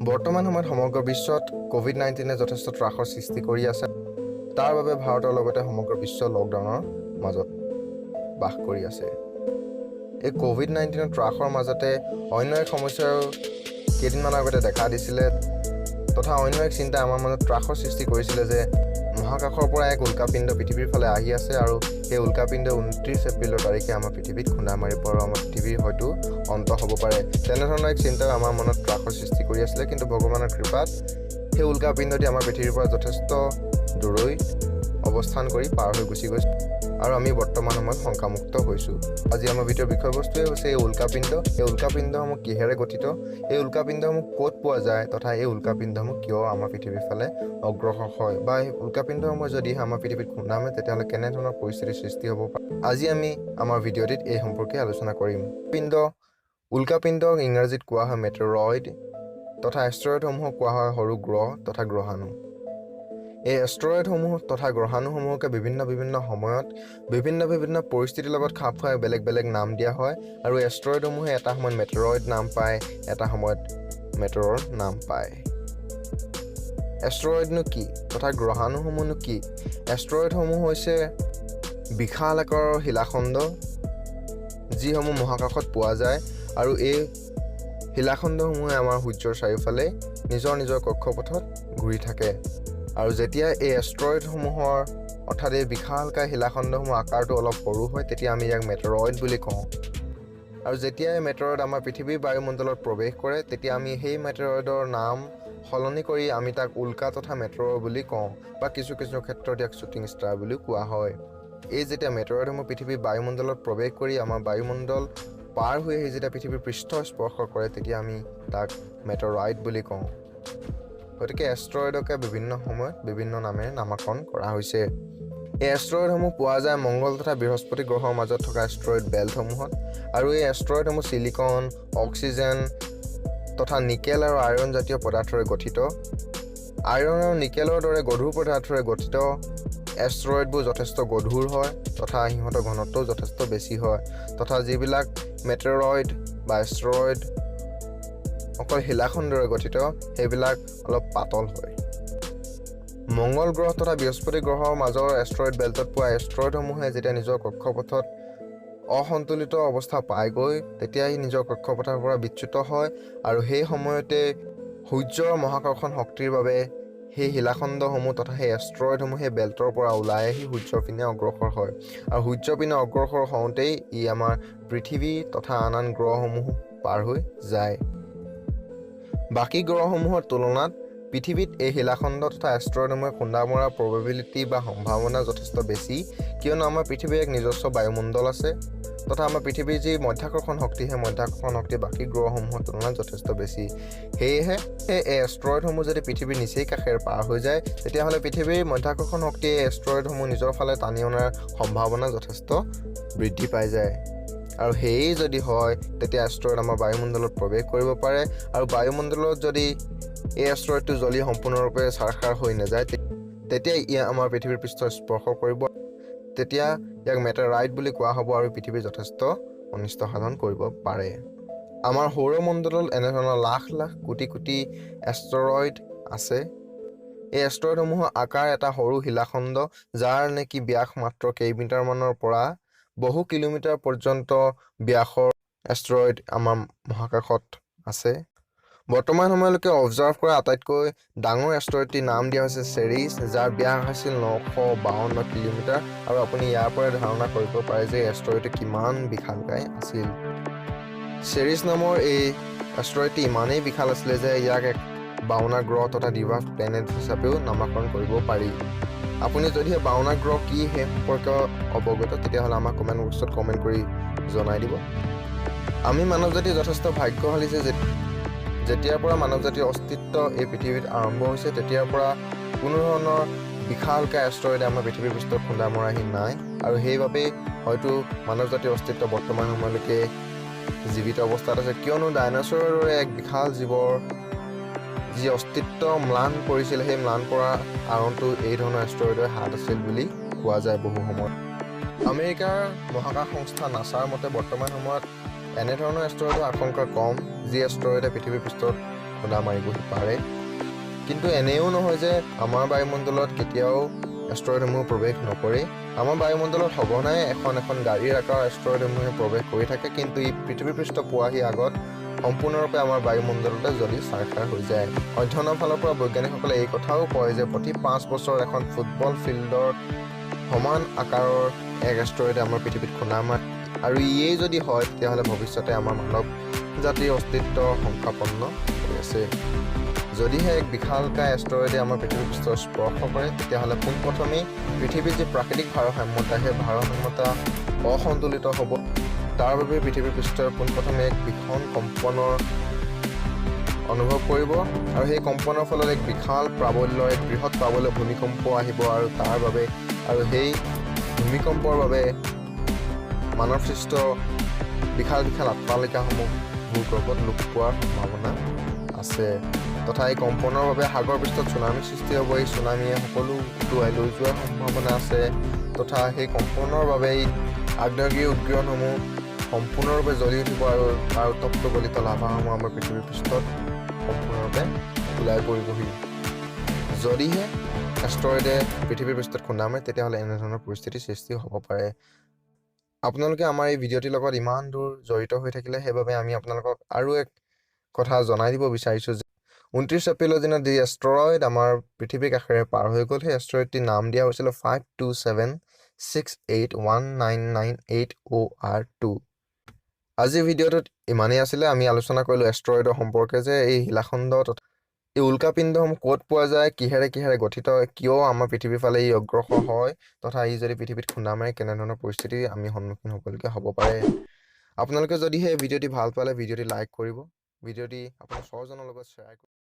বৰ্তমান সময়ত সমগ্ৰ বিশ্বত কোভিড-19 যথেষ্ট ত্ৰাসৰ সৃষ্টি কৰি আছে। তাৰ বাবে ভাৰতৰ লগতে সমগ্ৰ বিশ্ব লকডাউনৰ মাজত বাস কৰি আছে। এই কোভিড-19 ত্ৰাসৰ মাজতে অন্য এক সমস্যাও কেইদিনমান আগতে দেখা দিছিলে তথা অন্য এক চিন্তাই আমাৰ মাজত ত্ৰাসৰ সৃষ্টি কৰিছিলে যে মহাকাশৰ পৰা এক উল্কাপিণ্ড পৃথিৱীৰ ফালে আহি আছে আৰু সেই উল্কাপিণ্ড 29 এপ্ৰিলৰ তাৰিখে আমাৰ পৃথিৱীত খুন্দা মাৰিব আৰু আমাৰ পৃথিৱীৰ হয়তো অন্ত হ'ব পাৰে। তেনেধৰণৰ এক চিন্তাই আমাৰ মনত ত্ৰাসৰ সৃষ্টি কৰি আছিলে, কিন্তু ভগৱানৰ কৃপাত সেই উল্কাপিণ্ডটি আমাৰ পৃথিৱীৰ পৰা যথেষ্ট দূৰৈ অৱস্থান কৰি পাৰ হৈ গুচি গৈছে আৰু আমি বৰ্তমান সময়ত শংকামুক্ত হৈছোঁ। আজি আমাৰ ভিডিঅ'ৰ বিষয়বস্তুৱে হৈছে এই উল্কাপিণ্ড। এই উল্কাপিণ্ডসমূহ কিহেৰে গঠিত, এই উল্কাপিণ্ডসমূহ ক'ত পোৱা যায় তথা এই উল্কাপিণ্ডসমূহ কিয় আমাৰ পৃথিৱীৰ ফালে অগ্ৰসৰ হয়, বা এই উল্কাপিণ্ডসমূহ যদি আমাৰ পৃথিৱীত খুন্দা মাৰে তেতিয়াহ'লে কেনেধৰণৰ পৰিস্থিতিৰ সৃষ্টি হ'ব পাৰে। আজি আমি আমাৰ ভিডিঅ'টিত এই সম্পৰ্কে আলোচনা কৰিম। উল্কাপিণ্ডক ইংৰাজীত কোৱা হয় মেটেৰইড তথা এষ্টেৰইডসমূহক কোৱা হয় সৰু গ্ৰহ তথা গ্ৰহাণু। এই এষ্টেৰইডসমূহ তথা গ্ৰহাণুসমূহকে বিভিন্ন সময়ত বিভিন্ন পৰিস্থিতিৰ লগত খাপ খুৱাই বেলেগ বেলেগ নাম দিয়া হয় আৰু এষ্টেৰইডসমূহে এটা সময়ত মেটেৰইড নাম পায়, এটা সময়ত মেটেৰৰ নাম পায়। এষ্টেৰইডনো কি তথা গ্ৰহাণুসমূহনো কি? এষ্টেৰইডসমূহ হৈছে বিশাল আকাৰৰ শিলাখণ্ড যিসমূহ মহাকাশত পোৱা যায় আৰু এই শিলাখণ্ডসমূহে আমাৰ সূৰ্যৰ চাৰিওফালে নিজৰ কক্ষপথত ঘূৰি থাকে। আৰু যেতিয়া এই এষ্টেৰইডসমূহৰ অৰ্থাৎ এই বিশালকায় শিলাখণ্ডসমূহ আকাৰটো অলপ সৰু হয় তেতিয়া আমি ইয়াক মেটেৰইড বুলি কওঁ। আৰু যেতিয়া এই মেটেৰইড আমাৰ পৃথিৱীৰ বায়ুমণ্ডলত প্ৰৱেশ কৰে তেতিয়া আমি সেই মেটেৰইডৰ নাম সলনি কৰি আমি তাক উল্কা তথা মেটেৰৰ বুলি কওঁ, বা কিছু ক্ষেত্ৰত ইয়াক শ্বুটিং ষ্টাৰ বুলিও কোৱা হয়। এই যেতিয়া মেটেৰইডসমূহ পৃথিৱীৰ বায়ুমণ্ডলত প্ৰৱেশ কৰি আমাৰ বায়ুমণ্ডল পাৰ হৈ আহি যেতিয়া পৃথিৱীৰ পৃষ্ঠ স্পৰ্শ কৰে তেতিয়া আমি তাক মেটেৰইড বুলি কওঁ। গতিকে এষ্টেৰইডকে বিভিন্ন সময়ত বিভিন্ন নামেৰে নামাকৰণ কৰা হৈছে। এই এষ্টেৰইডসমূহ পোৱা যায় মংগল তথা বৃহস্পতি গ্ৰহৰ মাজত থকা এষ্টেৰইড বেল্টসমূহত, আৰু এই এষ্টেৰইডসমূহ চিলিকন, অক্সিজেন তথা নিকেল আৰু আইৰণ জাতীয় পদাৰ্থৰে গঠিত। আইৰণ আৰু নিকেলৰ দৰে গধুৰ পদাৰ্থৰে গঠিত এষ্টেৰইডবোৰ যথেষ্ট গধুৰ হয় তথা সিহঁতৰ ঘনত্বও যথেষ্ট বেছি হয়, তথা যিবিলাক মেটেৰইড বা এষ্টেৰইড অকল শিলাখণ্ডৰে গঠিত সেইবিলাক অলপ পাতল হয়। মংগল গ্ৰহ তথা বৃহস্পতি গ্ৰহৰ মাজৰ এষ্টেৰইড বেল্টত পোৱা এষ্টেৰইডসমূহে যেতিয়া নিজৰ কক্ষপথত অসন্তুলিত অৱস্থা পায়গৈ তেতিয়া ই নিজৰ কক্ষপথৰ পৰা বিচ্যুত হয় আৰু সেই সময়তে সূৰ্যৰ মহাকৰ্ষণ শক্তিৰ বাবে সেই শিলাখণ্ডসমূহ তথা সেই এষ্টেৰইডসমূহ সেই বেল্টৰ পৰা ওলাই আহি সূৰ্যৰ পিনে অগ্ৰসৰ হয়, আৰু সূৰ্যৰ পিনে অগ্ৰসৰ হওঁতেই ই আমাৰ পৃথিৱী তথা আন গ্ৰহসমূহ পাৰ হৈ যায়। বাকী গ্ৰহসমূহৰ তুলনাত পৃথিৱীত এই শিলাখণ্ড তথা এষ্টেৰইডসমূহে খুন্দা মৰাৰ প্ৰবেবিলিটি বা সম্ভাৱনা যথেষ্ট বেছি, কিয়নো আমাৰ পৃথিৱীৰ এক নিজস্ব বায়ুমণ্ডল আছে তথা আমাৰ পৃথিৱীৰ যি মধ্যাকৰ্ষণ শক্তি সেই মধ্যাকৰ্ষণ শক্তি বাকী গ্ৰহসমূহৰ তুলনাত যথেষ্ট বেছি। সেয়েহে এই এষ্টেৰইডসমূহ যদি পৃথিৱীৰ নিচেই কাষেৰে পাৰ হৈ যায় তেতিয়াহ'লে পৃথিৱীৰ মধ্যাকৰ্ষণ শক্তিয়ে এই এষ্টেৰইডসমূহ নিজৰ ফালে টানি অনাৰ সম্ভাৱনা যথেষ্ট বৃদ্ধি পাই যায়, আৰু সেয়ে যদি হয় তেতিয়া এষ্টেৰইড আমাৰ বায়ুমণ্ডলত প্ৰৱেশ কৰিব পাৰে, আৰু বায়ুমণ্ডলত যদি এই এষ্টেৰইডটো জ্বলি সম্পূৰ্ণৰূপে ছাৰখাৰ হৈ নাযায় তেতিয়া ই আমাৰ পৃথিৱীৰ পৃষ্ঠ স্পৰ্শ কৰিব, তেতিয়া ইয়াক মেটেৰাইড বুলি কোৱা হ'ব আৰু পৃথিৱীৰ যথেষ্ট অনিষ্ট সাধন কৰিব পাৰে। আমাৰ সৌৰমণ্ডলত এনেধৰণৰ লাখ কোটি এষ্টেৰইড আছে। এই এষ্টেৰইডসমূহৰ আকাৰ এটা সৰু শিলাখণ্ড যাৰ নেকি ব্যাস মাত্ৰ কেইমিটাৰমানৰ পৰা বহু কিলোমিটাৰ পৰ্যন্ত ব্যাসৰ এষ্টেৰইড আমাৰ মহাকাশত আছে। বৰ্তমান সময়লৈকে অবজাৰ্ভ কৰা আটাইতকৈ ডাঙৰ এষ্টেৰইডটিৰ নাম দিয়া হৈছে চেৰিছ, যাৰ ব্যাস আছিল 952 কিলোমিটাৰ, আৰু আপুনি ইয়াৰ পৰা ধাৰণা কৰিব পাৰে যে এষ্টেৰইডটো কিমান বিশালকায় আছিল। চেৰিছ নামৰ এই এষ্টেৰইডটি ইমানেই বিশাল আছিলে যে ইয়াক এক 52 গ্ৰহ তথা ডিভাৰ্ট প্লেনেট হিচাপেও নামাকৰণ কৰিব পাৰি। আপুনি যদিহে 52 গ্ৰহ কি সেই সম্পৰ্কে অৱগত তেতিয়াহ'লে আমাক কমেণ্ট বক্সত কমেণ্ট কৰি জনাই দিব। আমি মানৱ জাতি যথেষ্ট ভাগ্যশালী যে যেতিয়াৰ পৰা মানৱ জাতিৰ অস্তিত্ব এই পৃথিৱীত আৰম্ভ হৈছে তেতিয়াৰ পৰা কোনো ধৰণৰ বিশালকায় এষ্টেৰইডে আমাৰ পৃথিৱীৰ পৃষ্ঠত খুন্দা মৰাহি নাই, আৰু সেইবাবেই হয়তো মানৱ জাতিৰ অস্তিত্ব বৰ্তমান সময়লৈকে জীৱিত অৱস্থাত আছে, কিয়নো ডাইনছৰৰ দৰে এক বিশাল জীৱৰ যি অস্তিত্ব ম্লান পৰিছিল সেই ম্লান পৰা কাৰণটো এই ধৰণৰ এষ্টেৰইডৰ হাত আছিল বুলি কোৱা যায় বহু সময়ত। আমেৰিকাৰ মহাকাশ সংস্থা নাছাৰ মতে বৰ্তমান সময়ত এনেধৰণৰ এষ্টেৰইডৰ আশংকা কম, যি এষ্টেৰইডে পৃথিৱীৰ পৃষ্ঠত খুন্দা মাৰিবহি পাৰে। কিন্তু এনেও নহয় যে আমাৰ বায়ুমণ্ডলত কেতিয়াও এষ্ট্ৰইডসমূহ প্ৰৱেশ নকৰে। আমাৰ বায়ুমণ্ডলত সঘনাই এখন গাড়ীৰ আকাৰ এষ্ট্ৰইডসমূহে প্ৰৱেশ কৰি থাকে, কিন্তু ই পৃথিৱীৰ পৃষ্ঠ পোৱাহি আগত সম্পূৰ্ণৰূপে আমাৰ বায়ুমণ্ডলতে জ্বলি ছাৰখাৰ হৈ যায়। অধ্যয়নৰ ফালৰ পৰা বৈজ্ঞানিকসকলে এই কথাও কয় যে প্ৰতি 5 বছৰত এখন ফুটবল ফিল্ডৰ সমান আকাৰৰ এক এষ্ট্ৰইডে আমাৰ পৃথিৱীত খুন্দা মাৰে, আৰু ইয়েই যদি হয় তেতিয়াহ'লে ভৱিষ্যতে আমাৰ মানৱ জাতিৰ অস্তিত্ব শংকাপন্ন হৈ আছে। যদিহে এক বিশালকায় এষ্ট্ৰইডে আমাৰ পৃথিৱীৰ পৃষ্ঠ স্পৰ্শ কৰে, তেতিয়াহ'লে পোনপ্ৰথমেই পৃথিৱীৰ যি প্ৰাকৃতিক ভাৰসাম্যতা, সেই ভাৰসাম্যতা অসন্তুলিত হ'ব। তাৰ বাবে পৃথিৱীৰ পৃষ্ঠই পোনপ্ৰথমে এক ভীষণ কম্পনৰ অনুভৱ কৰিব, আৰু সেই কম্পনৰ ফলত এক বিশাল প্ৰাবল্য, এক বৃহৎ প্ৰাবল্য ভূমিকম্প আহিব, আৰু সেই ভূমিকম্পৰ বাবে মানৱ সৃষ্ট বিশাল অট্টালিকাসমূহ ভূগৰ্ভত লুপ পোৱাৰ সম্ভাৱনা আছে। তথা এই কম্পনৰ বাবে সাগৰ পৃষ্ঠত চুনামীৰ সৃষ্টি হ'ব। এই চুনামীয়ে সকলো উটুৱাই লৈ যোৱাৰ সম্ভাৱনা আছে। তথা সেই কম্পনৰ বাবে আগ্নেয়গিৰি উদগীৰণসমূহ সম্পূৰ্ণৰূপে জ্বলি উঠিব, আৰু তাৰ উত্তপ্ত গলিত লাভাসমূহ আমাৰ পৃথিৱীৰ পৃষ্ঠত সম্পূৰ্ণৰূপে ওলাই পৰিবহি। যদিহে এষ্ট্ৰইডে পৃথিৱীৰ পৃষ্ঠত খুন্দা মাৰে, তেতিয়াহ'লে এনেধৰণৰ পৰিস্থিতিৰ সৃষ্টি হ'ব পাৰে। আপোনালোকে আমাৰ এই ভিডিঅ'টিৰ লগত ইমান দূৰ জড়িত হৈ থাকিলে, সেইবাবে আমি আপোনালোকক আৰু এক কথা জনাই দিব বিচাৰিছোঁ যে 29 এপ্ৰিলৰ দিনা যি এষ্ট্ৰইড আমাৰ পৃথিৱীৰ কাষেৰে পাৰ হৈ গ'ল, সেই এষ্ট্ৰইডটিৰ নাম দিয়া হৈছিল 5276819998OR2। আজিৰ ভিডিঅ'টোত ইমানেই আছিলে। আমি আলোচনা কৰিলোঁ এষ্ট্ৰইডৰ সম্পৰ্কে, যে এই শিলাখণ্ড তথা এই উল্কাপিণ্ডসমূহ ক'ত পোৱা যায়, কিহেৰে গঠিত হয়, কিয় আমাৰ পৃথিৱীৰ ফালে ই অগ্ৰসৰ হয়, তথা ই যদি পৃথিৱীত খুন্দা মাৰে কেনেধৰণৰ পৰিস্থিতি আমি সন্মুখীন হ'বলগীয়া হ'ব পাৰে। আপোনালোকে যদিহে এই ভিডিঅ'টি ভাল পালে, ভিডিঅ'টি লাইক কৰিব, ভিডিঅ'টি আপোনাৰ 6জনৰ লগত শ্বেয়াৰ কৰিব।